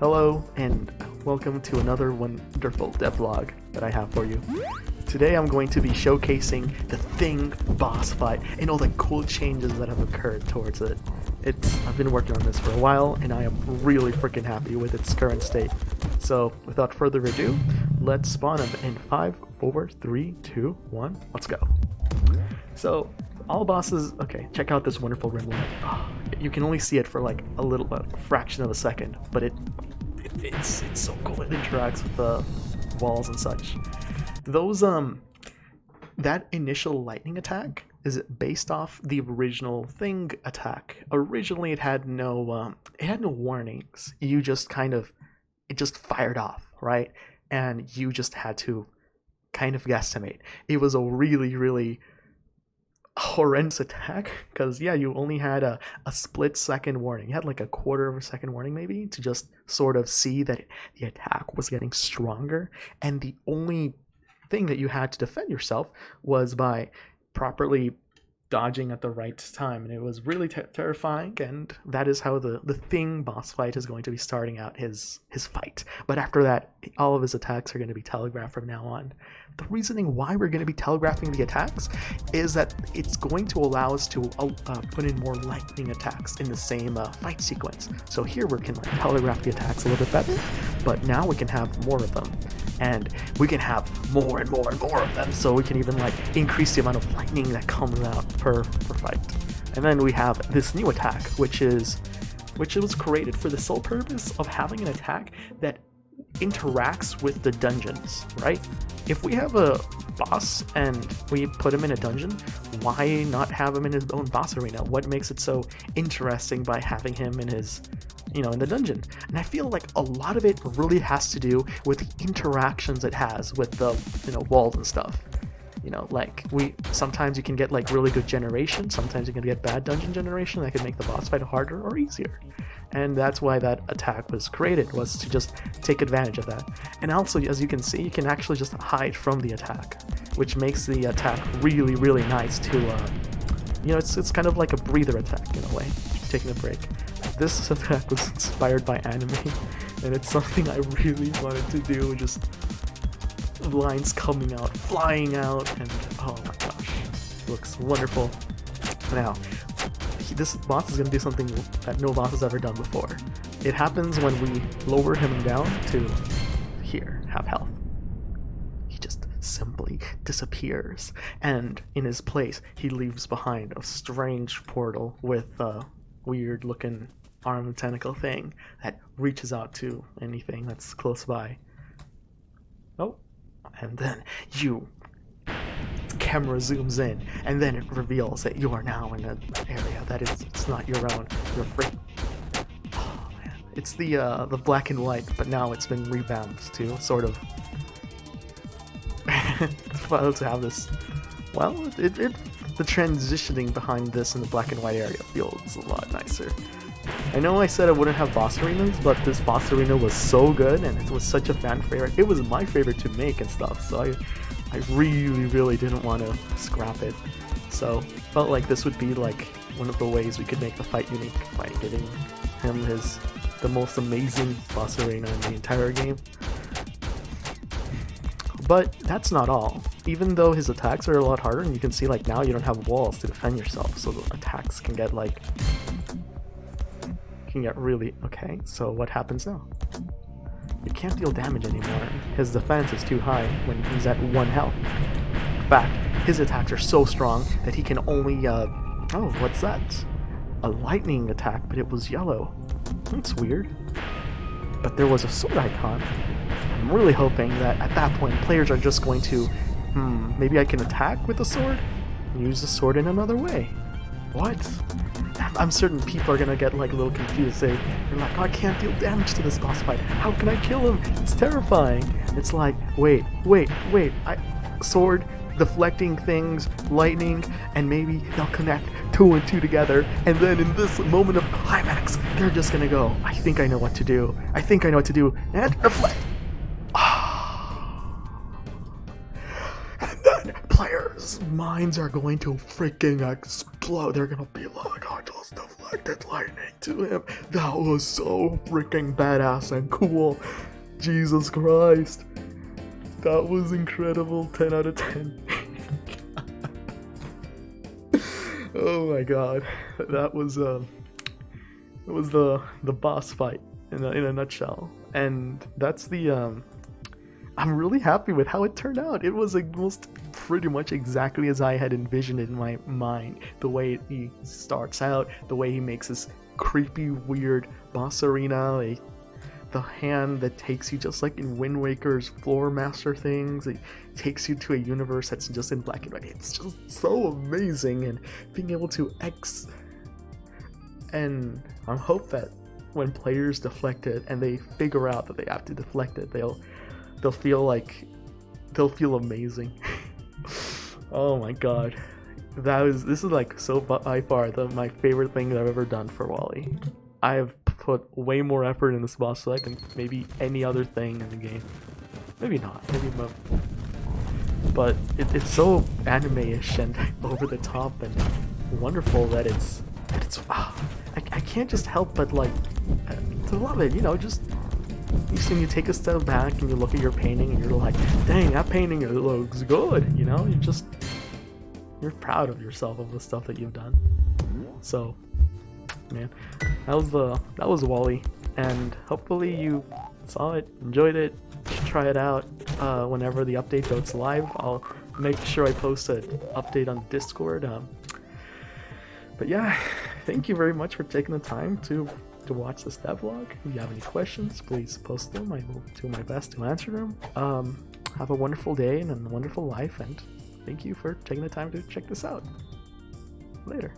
Hello, and welcome to another wonderful devlog that I have for you. Today I'm going to be showcasing the Thing boss fight and all the cool changes that have occurred towards it. I've been working on this for a while, and I am really freaking happy with its current state. So, without further ado, let's spawn him in 5, 4, 3, 2, 1, let's go. So, all bosses, okay, check out this wonderful rim light. Oh, you can only see it for like a fraction of a second, but it's so cool. It interacts with the walls and such. That initial lightning attack is based off the original Thing attack. Originally, it had no warnings. You just it just fired off, right? And you just had to kind of guesstimate. It was a really horrendous attack because you only had a split second warning. You had like a quarter of a second warning maybe to just sort of see that the attack was getting stronger, and the only thing that you had to defend yourself was by properly dodging at the right time, and it was really terrifying. And that is how the Thing boss fight is going to be starting out his fight. But after that, all of his attacks are going to be telegraphed from now on. The reasoning why we're going to be telegraphing the attacks is that it's going to allow us to put in more lightning attacks in the same fight sequence. So here we can telegraph the attacks a little bit better, but now we can have more of them, and we can have more and more and more of them, so we can even increase the amount of lightning that comes out per fight. And then we have this new attack, which was created for the sole purpose of having an attack that interacts with the dungeons, right? If we have a boss and we put him in a dungeon, why not have him in his own boss arena? What makes it so interesting by having him in his, in the dungeon? And I feel like a lot of it really has to do with the interactions it has with the, walls and stuff. Sometimes you can get really good generation, sometimes you can get bad dungeon generation that can make the boss fight harder or easier. And that's why that attack was created, was to just take advantage of that. And also, as you can see, you can actually just hide from the attack, which makes the attack really nice to, it's kind of like a breather attack in a way, taking a break. This attack was inspired by anime, and it's something I really wanted to do, just lines coming out, flying out, and oh my gosh, looks wonderful. Now, this boss is going to do something that no boss has ever done before. It happens when we lower him down to here, half health. He just simply disappears, and in his place, he leaves behind a strange portal with a weird looking arm and tentacle thing that reaches out to anything that's close by. Oh. And then camera zooms in, and then it reveals that you are now in an area that it's not your own. You're free. Oh man, it's the black and white, but now it's been revamped to sort of to have this. Well, the transitioning behind this in the black and white area feels a lot nicer. I know I said I wouldn't have boss arenas, but this boss arena was so good, and it was such a fan favorite. It was my favorite to make and stuff, so I really didn't want to scrap it. So felt like this would be one of the ways we could make the fight unique by giving him the most amazing boss arena in the entire game. But that's not all. Even though his attacks are a lot harder, and you can see now you don't have walls to defend yourself, so the attacks can get really okay. So what happens now? You can't deal damage anymore. His defense is too high when he's at 1 health. In fact, his attacks are so strong that he can only oh, what's that? A lightning attack, but it was yellow. That's weird. But there was a sword icon. I'm really hoping that at that point players are just going to maybe I can attack with the sword? Use the sword in another way. What? I'm certain people are gonna get a little confused, they're like, oh, I can't deal damage to this boss fight, how can I kill him? It's terrifying. It's like, wait, sword, deflecting things, lightning, and maybe they'll connect 2 and 2 together, and then in this moment of climax, they're just gonna go, I think I know what to do, and deflect. And then players' minds are going to freaking explode. They're gonna be like, I just just deflected lightning to him. That was so freaking badass and cool. Jesus Christ. That was incredible. 10 out of 10. Oh my god. That was the boss fight in a nutshell. And that's the I'm really happy with how it turned out. It was almost pretty much exactly as I had envisioned it in my mind. The way he starts out, the way he makes this creepy, weird boss arena, the hand that takes you just like in Wind Waker's Floor Master things. It takes you to a universe that's just in black and white. It's just so amazing, and being able to and I hope that when players deflect it and they figure out that they have to deflect it, they'll feel amazing. Oh my god, this is like so by far my favorite thing that I've ever done for Wally. I have put way more effort in this boss fight than maybe any other thing in the game. Maybe not, maybe more. But it's so anime-ish and over the top and wonderful that it's I can't just help but like to love it, you know. Just you take a step back and you look at your painting and you're like, dang, that painting looks good, you know. You're proud of yourself, of the stuff that you've done. So man, that was Wally, and hopefully you saw it, enjoyed it. Try it out whenever the update goes live. I'll make sure I post an update on Discord. But yeah, thank you very much for taking the time to watch this devlog. If you have any questions, please post them. I will do my best to answer them. Have a wonderful day and a wonderful life, and thank you for taking the time to check this out. Later.